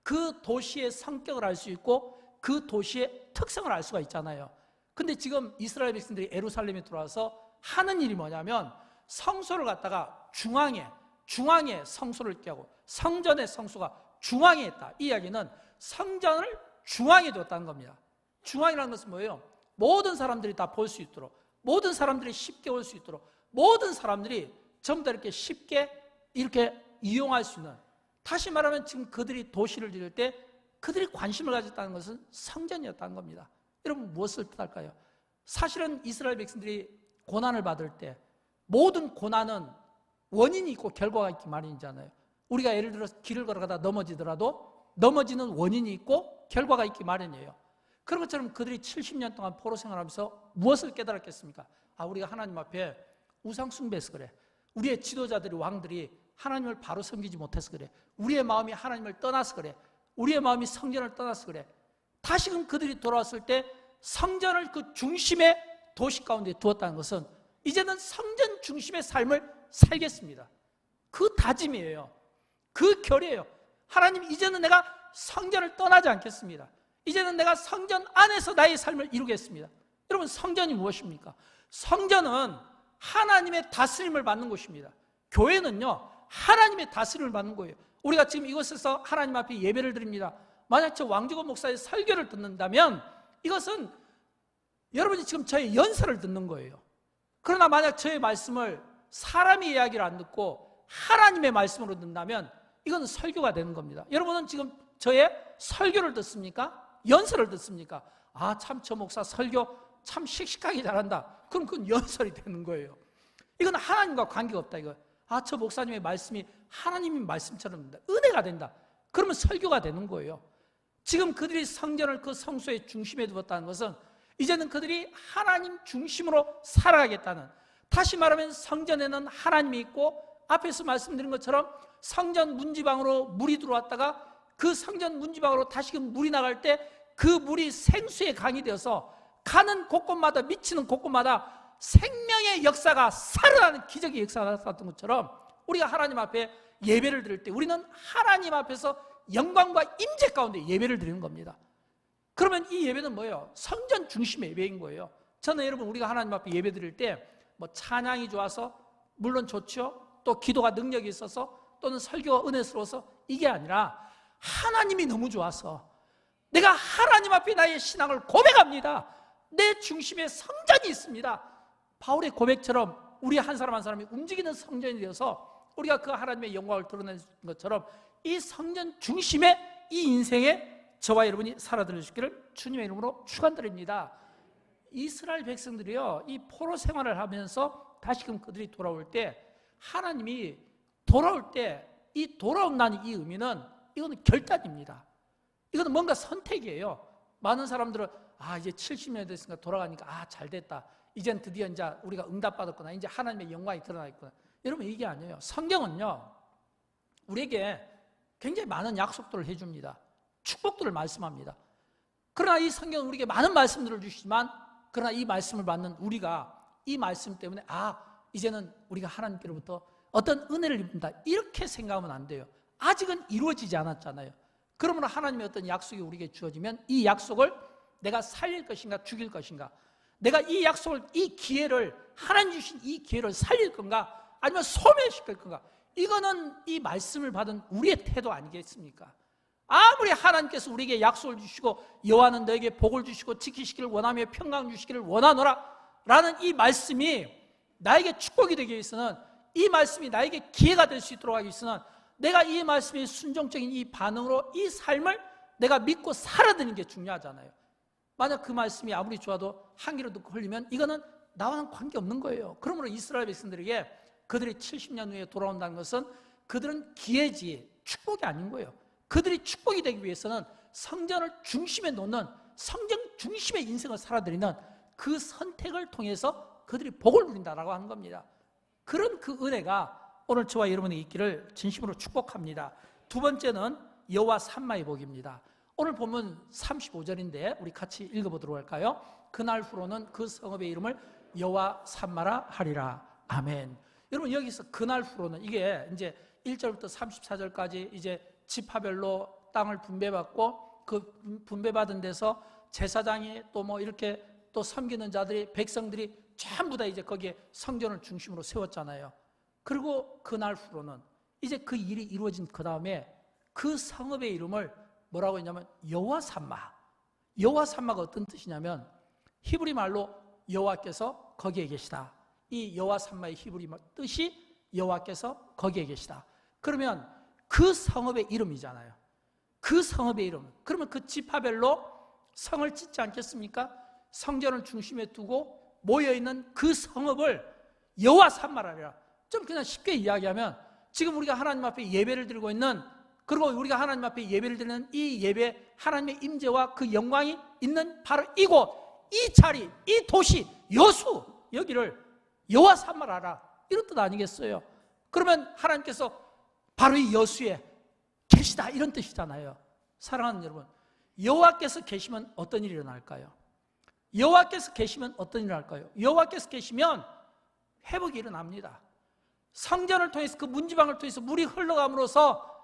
그 도시의 성격을 알 수 있고 그 도시의 특성을 알 수가 있잖아요. 근데 지금 이스라엘 백성들이 예루살렘에 들어와서 하는 일이 뭐냐면 성소를 갖다가 중앙에 성소를 있게 하고 성전의 성소가 중앙에 있다. 이 이야기는 성전을 중앙에 뒀다는 겁니다. 중앙이라는 것은 뭐예요? 모든 사람들이 다 볼 수 있도록, 모든 사람들이 쉽게 올 수 있도록, 모든 사람들이 전부 다 이렇게 쉽게 이렇게 이용할 수 있는, 다시 말하면 지금 그들이 도시를 지을 때 그들이 관심을 가졌다는 것은 성전이었다는 겁니다. 여러분 무엇을 뜻할까요? 사실은 이스라엘 백성들이 고난을 받을 때 모든 고난은 원인이 있고 결과가 있기 마련이잖아요. 우리가 예를 들어서 길을 걸어가다 넘어지더라도 넘어지는 원인이 있고 결과가 있기 마련이에요. 그런 것처럼 그들이 70년 동안 포로 생활하면서 무엇을 깨달았겠습니까? 우리가 하나님 앞에 우상 숭배해서 그래. 우리의 지도자들이, 왕들이 하나님을 바로 섬기지 못해서 그래. 우리의 마음이 하나님을 떠나서 그래. 우리의 마음이 성전을 떠나서 그래. 다시금 그들이 돌아왔을 때 성전을 그 중심의 도시 가운데 두었다는 것은 이제는 성전 중심의 삶을 살겠습니다. 그 다짐이에요. 그 결의예요. 하나님, 이제는 내가 성전을 떠나지 않겠습니다. 이제는 내가 성전 안에서 나의 삶을 이루겠습니다. 여러분 성전이 무엇입니까? 성전은 하나님의 다스림을 받는 곳입니다. 교회는요 하나님의 다스림을 받는 거예요. 우리가 지금 이곳에서 하나님 앞에 예배를 드립니다. 만약 저 왕주건 목사의 설교를 듣는다면 이것은 여러분이 지금 저의 연설을 듣는 거예요. 그러나 만약 저의 말씀을 사람의 이야기를 안 듣고 하나님의 말씀으로 듣는다면 이건 설교가 되는 겁니다. 여러분은 지금 저의 설교를 듣습니까? 연설을 듣습니까? 아, 참 저 목사 설교 참 씩씩하게 잘한다. 그럼 그건 연설이 되는 거예요. 이건 하나님과 관계가 없다 이거. 아, 저 목사님의 말씀이 하나님의 말씀처럼 은혜가 된다. 그러면 설교가 되는 거예요. 지금 그들이 성전을 그 성소의 중심에 두었다는 것은 이제는 그들이 하나님 중심으로 살아가겠다는, 다시 말하면 성전에는 하나님이 있고 앞에서 말씀드린 것처럼 성전 문지방으로 물이 들어왔다가 그 성전 문지방으로 다시금 물이 나갈 때 그 물이 생수의 강이 되어서 가는 곳곳마다, 미치는 곳곳마다 생명의 역사가 살아나는 기적의 역사가 나타났던 것처럼 우리가 하나님 앞에 예배를 드릴 때 우리는 하나님 앞에서 영광과 임재 가운데 예배를 드리는 겁니다. 그러면 이 예배는 뭐예요? 성전 중심의 예배인 거예요. 저는 여러분, 우리가 하나님 앞에 예배 드릴 때 뭐 찬양이 좋아서 물론 좋죠. 또 기도가 능력이 있어서 또는 설교가 은혜스러워서 이게 아니라 하나님이 너무 좋아서 내가 하나님 앞에 나의 신앙을 고백합니다. 내 중심에 성전이 있습니다. 바울의 고백처럼 우리 한 사람 한 사람이 움직이는 성전이 되어서 우리가 그 하나님의 영광을 드러내는 것처럼 이 성전 중심의 이 인생에 저와 여러분이 살아들을 수 있기를 주님의 이름으로 축원드립니다. 이스라엘 백성들이요, 이 포로 생활을 하면서 다시금 그들이 돌아올 때 하나님이 돌아올 때 이 돌아온다는 이 의미는 이거는 결단입니다. 이거는 뭔가 선택이에요. 많은 사람들은 아, 이제 70년 됐으니까 돌아가니까 아, 잘됐다. 이젠 드디어 이제 우리가 응답받았구나. 이제 하나님의 영광이 드러나 있구나. 여러분, 이게 아니에요. 성경은요, 우리에게 굉장히 많은 약속들을 해줍니다. 축복들을 말씀합니다. 그러나 이 성경은 우리에게 많은 말씀들을 주시지만, 그러나 이 말씀을 받는 우리가 이 말씀 때문에 아, 이제는 우리가 하나님께로부터 어떤 은혜를 입는다, 이렇게 생각하면 안 돼요. 아직은 이루어지지 않았잖아요. 그러므로 하나님의 어떤 약속이 우리에게 주어지면 이 약속을 내가 살릴 것인가 죽일 것인가, 내가 이 약속을, 이 기회를, 하나님 주신 이 기회를 살릴 건가 아니면 소멸시킬 건가, 이거는 이 말씀을 받은 우리의 태도 아니겠습니까? 아무리 하나님께서 우리에게 약속을 주시고 여호와는 너에게 복을 주시고 지키시기를 원하며 평강 주시기를 원하노라 라는 이 말씀이 나에게 축복이 되기 위해서는, 이 말씀이 나에게 기회가 될 수 있도록 하기 위해서는 내가 이 말씀에 순종적인 이 반응으로 이 삶을 내가 믿고 살아드는 게 중요하잖아요. 만약 그 말씀이 아무리 좋아도 한 귀로 듣고 흘리면 이거는 나와는 관계없는 거예요. 그러므로 이스라엘 백성들에게 그들이 70년 후에 돌아온다는 것은 그들은 기회지 축복이 아닌 거예요. 그들이 축복이 되기 위해서는 성전을 중심에 놓는, 성전 중심의 인생을 살아들이는 그 선택을 통해서 그들이 복을 누린다라고 하는 겁니다. 그런 그 은혜가 오늘 저와 여러분에게 있기를 진심으로 축복합니다. 두 번째는 여호와 삼마의 복입니다. 오늘 보면 35절인데 우리 같이 읽어보도록 할까요? 그날 후로는 그 성읍의 이름을 여호와 삼마라 하리라. 아멘. 여러분, 여기서 그날 후로는 이게 이제 1절부터 34절까지 이제 지파별로 땅을 분배받고 그 분배받은 데서 제사장이 또 뭐 이렇게 또 섬기는 자들이, 백성들이 전부 다 이제 거기에 성전을 중심으로 세웠잖아요. 그리고 그날 후로는 이제 그 일이 이루어진 그 다음에 그 성읍의 이름을 뭐라고 했냐면 여호와 삼마. 여호와 삼마가 어떤 뜻이냐면 히브리 말로 여호와께서 거기에 계시다. 이 여호와 삼마의 히브리 뜻이 여호와께서 거기에 계시다. 그러면 그 성읍의 이름이잖아요. 그 성읍의 이름. 그러면 그 지파별로 성을 짓지 않겠습니까? 성전을 중심에 두고 모여있는 그 성읍을 여호와 삼마라리라. 좀 그냥 쉽게 이야기하면 지금 우리가 하나님 앞에 예배를 드리고 있는, 그리고 우리가 하나님 앞에 예배를 드리는 이 예배, 하나님의 임재와 그 영광이 있는 바로 이곳, 이 자리, 이 도시, 여수, 여기를 여호와 삼마라라, 이런 뜻 아니겠어요? 그러면 하나님께서 바로 이 여수에 계시다, 이런 뜻이잖아요. 사랑하는 여러분, 여호와께서 계시면 어떤 일이 일어날까요? 여호와께서 계시면 어떤 일이 일어날까요? 여호와께서 계시면 회복이 일어납니다. 성전을 통해서, 그 문지방을 통해서 물이 흘러감으로써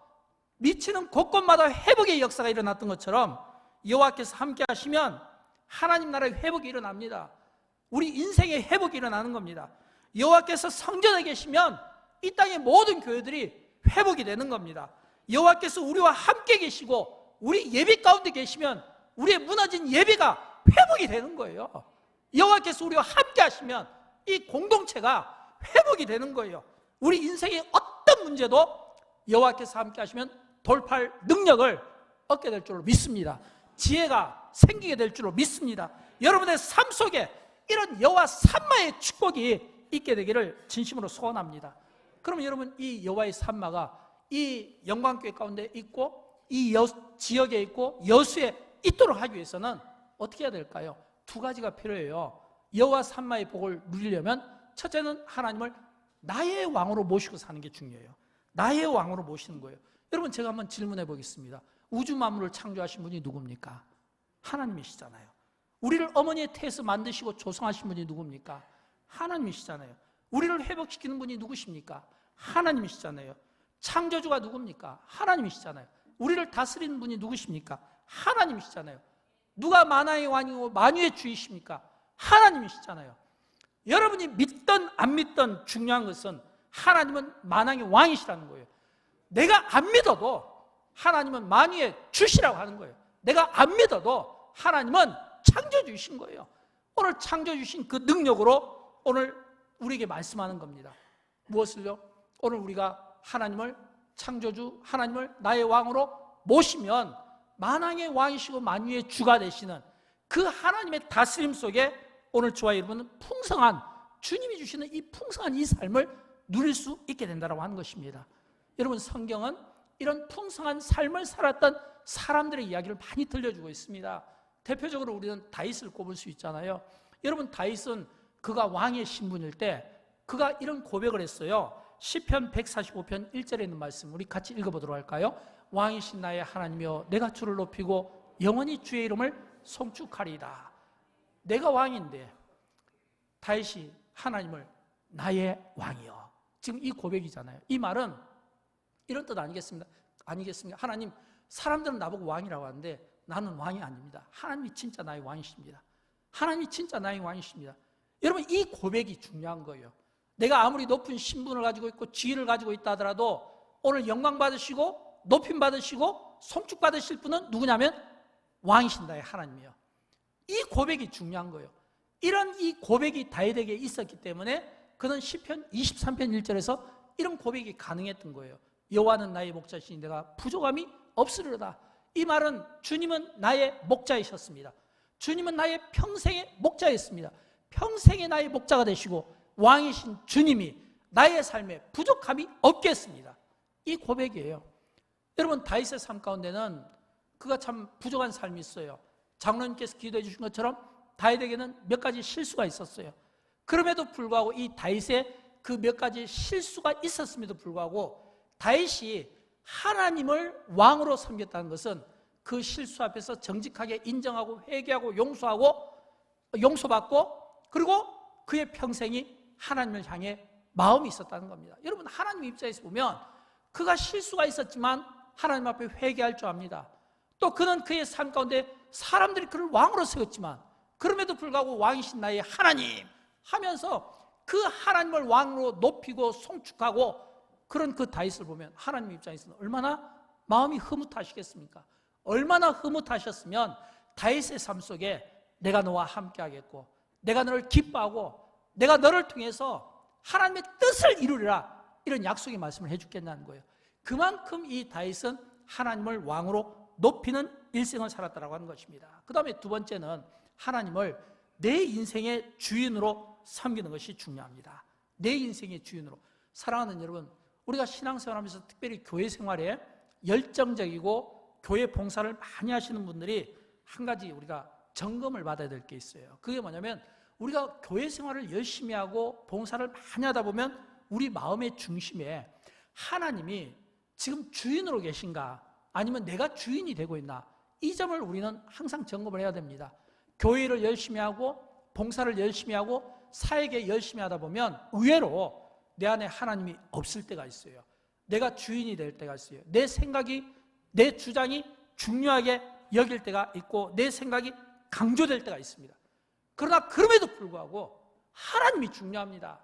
미치는 곳곳마다 회복의 역사가 일어났던 것처럼 여호와께서 함께 하시면 하나님 나라의 회복이 일어납니다. 우리 인생의 회복이 일어나는 겁니다. 여호와께서 성전에 계시면 이 땅의 모든 교회들이 회복이 되는 겁니다. 여호와께서 우리와 함께 계시고 우리 예배 가운데 계시면 우리의 무너진 예배가 회복이 되는 거예요. 여호와께서 우리와 함께 하시면 이 공동체가 회복이 되는 거예요. 우리 인생의 어떤 문제도 여호와께서 함께 하시면 돌파할 능력을 얻게 될 줄로 믿습니다. 지혜가 생기게 될 줄로 믿습니다. 여러분의 삶 속에 이런 여호와 삼마의 축복이 있게 되기를 진심으로 소원합니다. 그러면 여러분, 이 여호와의 삼마가 이 영광교회 가운데 있고 이 지역에 있고 여수에 있도록 하기 위해서는 어떻게 해야 될까요? 두 가지가 필요해요. 여호와 삼마의 복을 누리려면 첫째는 하나님을 나의 왕으로 모시고 사는 게 중요해요. 나의 왕으로 모시는 거예요. 여러분, 제가 한번 질문해 보겠습니다. 우주 만물을 창조하신 분이 누굽니까? 하나님이시잖아요. 우리를 어머니의 태에서 만드시고 조성하신 분이 누굽니까? 하나님이시잖아요. 우리를 회복시키는 분이 누구십니까? 하나님이시잖아요. 창조주가 누굽니까? 하나님이시잖아요. 우리를 다스리는 분이 누구십니까? 하나님이시잖아요. 누가 만화의 왕이고 만유의 주이십니까? 하나님이시잖아요. 여러분이 믿든 안 믿든 중요한 것은 하나님은 만왕의 왕이시라는 거예요. 내가 안 믿어도 하나님은 만유의 주시라고 하는 거예요. 내가 안 믿어도 하나님은 창조주이신 거예요. 오늘 창조주신 그 능력으로 오늘 우리에게 말씀하는 겁니다. 무엇을요? 오늘 우리가 하나님을 창조주, 하나님을 나의 왕으로 모시면 만왕의 왕이시고 만유의 주가 되시는 그 하나님의 다스림 속에 오늘 저와 여러분은 풍성한, 주님이 주시는 이 풍성한 이 삶을 누릴 수 있게 된다고 하는 것입니다. 여러분, 성경은 이런 풍성한 삶을 살았던 사람들의 이야기를 많이 들려주고 있습니다. 대표적으로 우리는 다윗을 꼽을 수 있잖아요. 여러분, 다윗은 그가 왕의 신분일 때 그가 이런 고백을 했어요. 시편 145편 1절에 있는 말씀 우리 같이 읽어보도록 할까요? 왕이신 나의 하나님이여 내가 주를 높이고 영원히 주의 이름을 송축하리이다. 내가 왕인데 다윗이 하나님을 나의 왕이여. 지금 이 고백이잖아요. 이 말은 이런 뜻 아니겠습니까? 하나님, 사람들은 나보고 왕이라고 하는데 나는 왕이 아닙니다. 하나님이 진짜 나의 왕이십니다. 하나님이 진짜 나의 왕이십니다. 여러분, 이 고백이 중요한 거예요. 내가 아무리 높은 신분을 가지고 있고 지위를 가지고 있다 하더라도 오늘 영광 받으시고 높임 받으시고 송축 받으실 분은 누구냐면 왕이신 나의 하나님이에요. 이 고백이 중요한 거예요. 이런 이 고백이 다윗에게 있었기 때문에 그는 시편 23편 1절에서 이런 고백이 가능했던 거예요. 여호와는 나의 목자시니 내가 부족함이 없으리로다. 이 말은 주님은 나의 목자이셨습니다. 주님은 나의 평생의 목자였습니다. 평생의 나의 목자가 되시고 왕이신 주님이 나의 삶에 부족함이 없게 했습니다. 이 고백이에요. 여러분, 다윗의 삶 가운데는 그가 참 부족한 삶이 있어요. 장로님께서 기도해 주신 것처럼 다윗에게는 몇 가지 실수가 있었어요. 그럼에도 불구하고 이 다윗의 그 몇 가지 실수가 있었음에도 불구하고 다윗이 하나님을 왕으로 섬겼다는 것은 그 실수 앞에서 정직하게 인정하고 회개하고 용서받고 그리고 그의 평생이 하나님을 향해 마음이 있었다는 겁니다. 여러분, 하나님 입장에서 보면 그가 실수가 있었지만 하나님 앞에 회개할 줄 압니다. 또 그는 그의 삶 가운데 사람들이 그를 왕으로 세웠지만 그럼에도 불구하고 왕이신 나의 하나님 하면서 그 하나님을 왕으로 높이고 송축하고 그런 그 다윗을 보면 하나님 입장에서는 얼마나 마음이 흐뭇하시겠습니까? 얼마나 흐뭇하셨으면 다윗의 삶 속에 내가 너와 함께하겠고 내가 너를 기뻐하고 내가 너를 통해서 하나님의 뜻을 이루리라 이런 약속의 말씀을 해주겠냐는 거예요. 그만큼 이 다윗은 하나님을 왕으로 높이는 일생을 살았다고 하는 것입니다. 그 다음에 두 번째는 하나님을 내 인생의 주인으로 섬기는 것이 중요합니다. 내 인생의 주인으로. 사랑하는 여러분, 우리가 신앙생활하면서 특별히 교회 생활에 열정적이고 교회 봉사를 많이 하시는 분들이 한 가지 우리가 점검을 받아야 될 게 있어요. 그게 뭐냐면 우리가 교회 생활을 열심히 하고 봉사를 많이 하다 보면 우리 마음의 중심에 하나님이 지금 주인으로 계신가 아니면 내가 주인이 되고 있나 이 점을 우리는 항상 점검을 해야 됩니다. 교회를 열심히 하고 봉사를 열심히 하고 사역에 열심히 하다 보면 의외로 내 안에 하나님이 없을 때가 있어요. 내가 주인이 될 때가 있어요. 내 생각이 내 주장이 중요하게 여길 때가 있고 내 생각이 강조될 때가 있습니다. 그러나 그럼에도 불구하고 하나님이 중요합니다.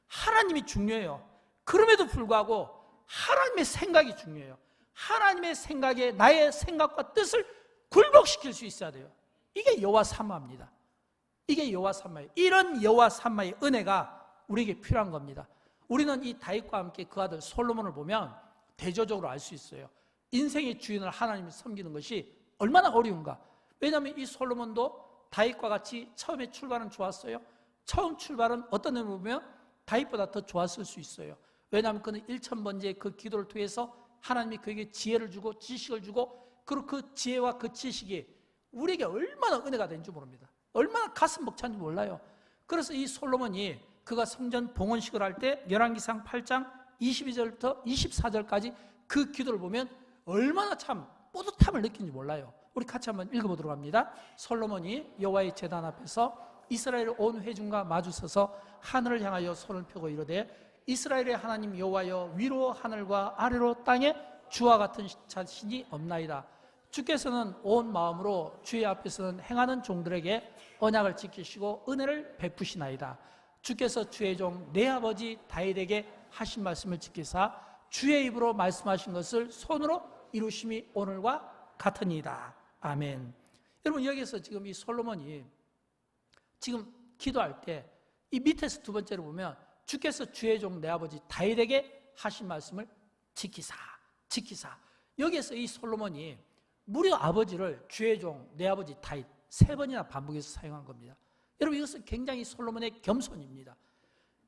하나님이 중요해요. 그럼에도 불구하고 하나님의 생각이 중요해요. 하나님의 생각에 나의 생각과 뜻을 굴복시킬 수 있어야 돼요. 이게 여호와 삼마입니다. 이게 여호와 삼마예요. 이런 여호와 삼마의 은혜가 우리에게 필요한 겁니다. 우리는 이 다윗과 함께 그 아들 솔로몬을 보면 대조적으로 알 수 있어요. 인생의 주인을 하나님을 섬기는 것이 얼마나 어려운가. 왜냐하면 이 솔로몬도 다윗과 같이 처음에 출발은 좋았어요. 처음 출발은 어떤 의미로 보면 다윗보다 더 좋았을 수 있어요. 왜냐하면 그는 1000번째 그 기도를 통해서 하나님이 그에게 지혜를 주고 지식을 주고, 그리고 그 지혜와 그 지식이 우리에게 얼마나 은혜가 되는지 모릅니다. 얼마나 가슴 벅찬지 몰라요. 그래서 이 솔로몬이 그가 성전 봉헌식을 할 때 열왕기상 8장 22절부터 24절까지 그 기도를 보면 얼마나 참 뿌듯함을 느끼는지 몰라요. 우리 같이 한번 읽어보도록 합니다. 솔로몬이 여호와의 제단 앞에서 이스라엘 온 회중과 마주서서 하늘을 향하여 손을 펴고 이르되 이스라엘의 하나님 여호와여, 위로 하늘과 아래로 땅에 주와 같은 자신이 없나이다. 주께서는 온 마음으로 주의 앞에서는 행하는 종들에게 언약을 지키시고 은혜를 베푸시나이다. 주께서 주의 종 내 아버지 다윗에게 하신 말씀을 지키사 주의 입으로 말씀하신 것을 손으로 이루심이 오늘과 같으니이다. 아멘. 여러분, 여기서 지금 이 솔로몬이 지금 기도할 때 이 밑에서 두 번째로 보면 주께서 주의 종 내 아버지 다윗에게 하신 말씀을 지키사. 여기에서 이 솔로몬이 무려 아버지를 주의 종 내 아버지 다윗 3번이나 반복해서 사용한 겁니다. 여러분, 이것은 굉장히 솔로몬의 겸손입니다.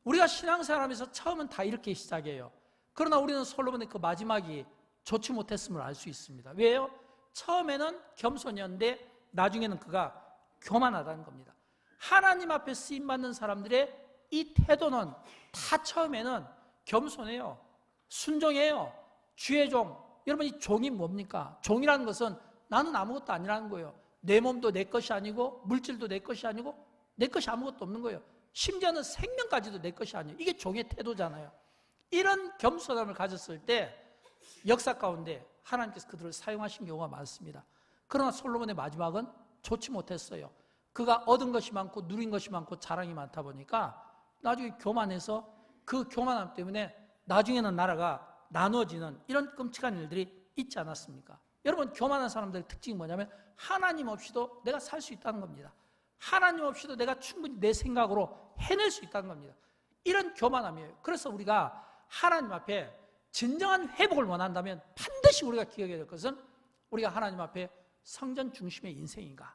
우리가 신앙생활하면서 처음은 다 이렇게 시작해요. 그러나 우리는 솔로몬의 그 마지막이 좋지 못했음을 알 수 있습니다. 왜요? 처음에는 겸손이었는데 나중에는 그가 교만하다는 겁니다. 하나님 앞에 쓰임받는 사람들의 이 태도는 다 처음에는 겸손해요. 순종해요. 주의 종. 여러분, 이 종이 뭡니까? 종이라는 것은 나는 아무것도 아니라는 거예요. 내 몸도 내 것이 아니고 물질도 내 것이 아니고 내 것이 아무것도 없는 거예요. 심지어는 생명까지도 내 것이 아니에요. 이게 종의 태도잖아요. 이런 겸손함을 가졌을 때 역사 가운데 하나님께서 그들을 사용하신 경우가 많습니다. 그러나 솔로몬의 마지막은 좋지 못했어요. 그가 얻은 것이 많고 누린 것이 많고 자랑이 많다 보니까 나중에 교만해서 그 교만함 때문에 나중에는 나라가 나누어지는 이런 끔찍한 일들이 있지 않았습니까? 여러분, 교만한 사람들의 특징이 뭐냐면 하나님 없이도 내가 살 수 있다는 겁니다. 하나님 없이도 내가 충분히 내 생각으로 해낼 수 있다는 겁니다. 이런 교만함이에요. 그래서 우리가 하나님 앞에 진정한 회복을 원한다면 반드시 우리가 기억해야 될 것은 우리가 하나님 앞에 성전 중심의 인생인가,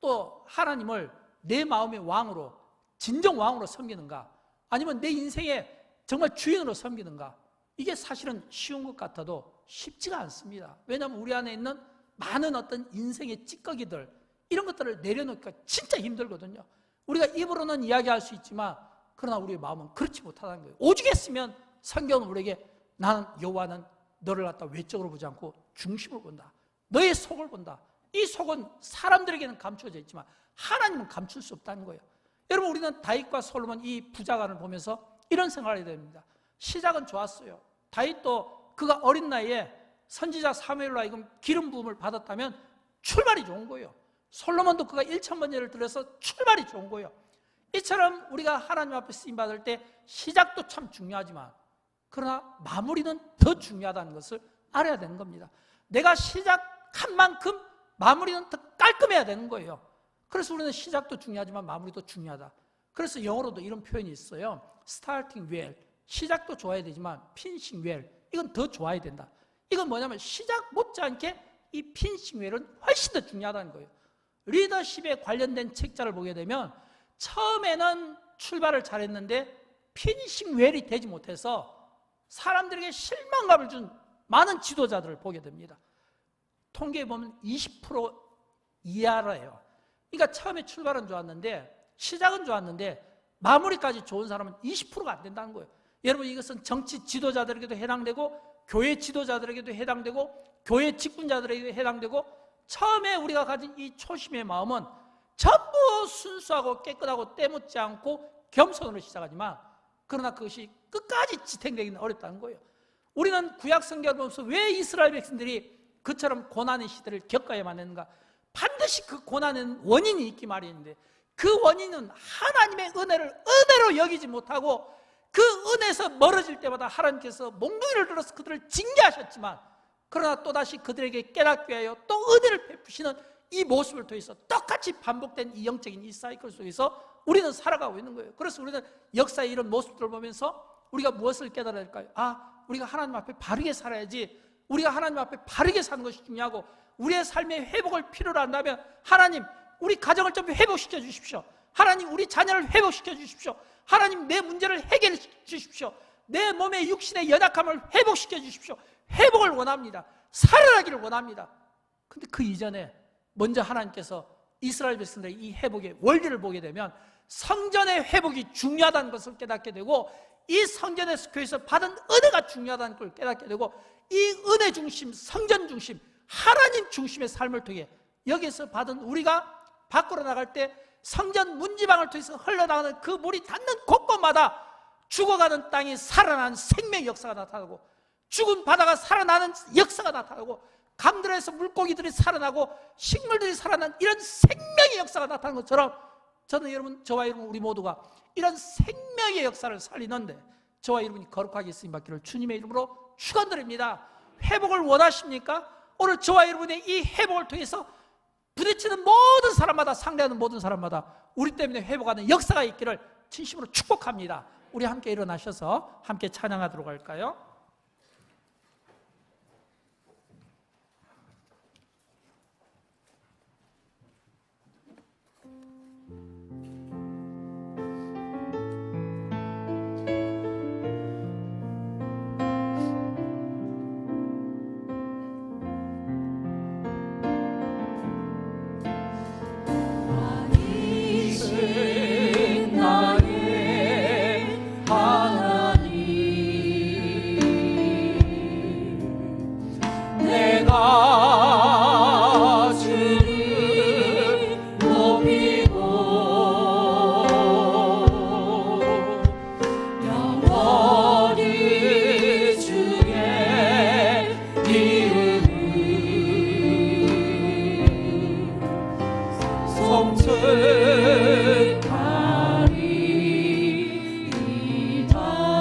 또 하나님을 내 마음의 왕으로, 진정 왕으로 섬기는가, 아니면 내 인생의 정말 주인으로 섬기는가. 이게 사실은 쉬운 것 같아도 쉽지가 않습니다. 왜냐하면 우리 안에 있는 많은 어떤 인생의 찌꺼기들, 이런 것들을 내려놓기가 진짜 힘들거든요. 우리가 입으로는 이야기할 수 있지만 그러나 우리의 마음은 그렇지 못하다는 거예요. 오죽했으면 성경은 우리에게 나는 여호와는 너를 갖다 외적으로 보지 않고 중심을 본다. 너의 속을 본다. 이 속은 사람들에게는 감추어져 있지만 하나님은 감출 수 없다는 거예요. 여러분, 우리는 다윗과 솔로몬 이 부자간을 보면서 이런 생각을 해야 됩니다. 시작은 좋았어요. 다윗도 그가 어린 나이에 선지자 사무엘로 하여금 기름 부음을 받았다면 출발이 좋은 거예요. 솔로몬도 그가 1000번째를 들어서 출발이 좋은 거예요. 이처럼 우리가 하나님 앞에 쓰임받을 때 시작도 참 중요하지만 그러나 마무리는 더 중요하다는 것을 알아야 되는 겁니다. 내가 시작한 만큼 마무리는 더 깔끔해야 되는 거예요. 그래서 우리는 시작도 중요하지만 마무리도 중요하다. 그래서 영어로도 이런 표현이 있어요. Starting well. 시작도 좋아야 되지만 finishing well. 이건 더 좋아야 된다. 이건 뭐냐면 시작 못지않게 이 finishing well은 훨씬 더 중요하다는 거예요. 리더십에 관련된 책자를 보게 되면 처음에는 출발을 잘했는데 피니싱 웰이 되지 못해서 사람들에게 실망감을 준 많은 지도자들을 보게 됩니다. 통계에 보면 20% 이하래요. 그러니까 처음에 출발은 좋았는데 시작은 좋았는데 마무리까지 좋은 사람은 20%가 안 된다는 거예요. 여러분, 이것은 정치 지도자들에게도 해당되고 교회 지도자들에게도 해당되고 교회 직분자들에게도 해당되고 처음에 우리가 가진 이 초심의 마음은 전부 순수하고 깨끗하고 때묻지 않고 겸손으로 시작하지만 그러나 그것이 끝까지 지탱되기는 어렵다는 거예요. 우리는 구약 성경을 보면서 왜 이스라엘 백성들이 그처럼 고난의 시대를 겪어야만 했는가? 반드시 그 고난에는 원인이 있기 마련인데 그 원인은 하나님의 은혜를 은혜로 여기지 못하고 그 은혜에서 멀어질 때마다 하나님께서 몽둥이를 들어서 그들을 징계하셨지만 그러나 또다시 그들에게 깨닫게 하여 또 은혜를 베푸시는 이 모습을 통해서 똑같이 반복된 이 영적인 이 사이클 속에서 우리는 살아가고 있는 거예요. 그래서 우리는 역사의 이런 모습들을 보면서 우리가 무엇을 깨달아야 할까요? 아, 우리가 하나님 앞에 바르게 살아야지. 우리가 하나님 앞에 바르게 사는 것이 중요하고, 우리의 삶의 회복을 필요로 한다면 하나님 우리 가정을 좀 회복시켜 주십시오. 하나님 우리 자녀를 회복시켜 주십시오. 하나님 내 문제를 해결해 주십시오. 내 몸의 육신의 연약함을 회복시켜 주십시오. 회복을 원합니다. 살아나기를 원합니다. 근데 그 이전에 먼저 하나님께서 이스라엘 백성들의 이 회복의 원리를 보게 되면 성전의 회복이 중요하다는 것을 깨닫게 되고, 이 성전에서 교회에서 받은 은혜가 중요하다는 걸 깨닫게 되고, 이 은혜 중심, 성전 중심, 하나님 중심의 삶을 통해 여기서 받은 우리가 밖으로 나갈 때 성전 문지방을 통해서 흘러나가는 그 물이 닿는 곳곳마다 죽어가는 땅이 살아나는 생명의 역사가 나타나고, 죽은 바다가 살아나는 역사가 나타나고, 강들에서 물고기들이 살아나고 식물들이 살아나는 이런 생명의 역사가 나타나는 것처럼, 저는 여러분, 저와 여러분 우리 모두가 이런 생명의 역사를 살리는데 저와 여러분이 거룩하게 쓰임 받기를 주님의 이름으로 축원드립니다. 회복을 원하십니까? 오늘 저와 여러분의 이 회복을 통해서 부딪히는 모든 사람마다, 상대하는 모든 사람마다 우리 때문에 회복하는 역사가 있기를 진심으로 축복합니다. 우리 함께 일어나셔서 함께 찬양하도록 할까요?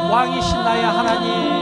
왕이신 나의 하나님,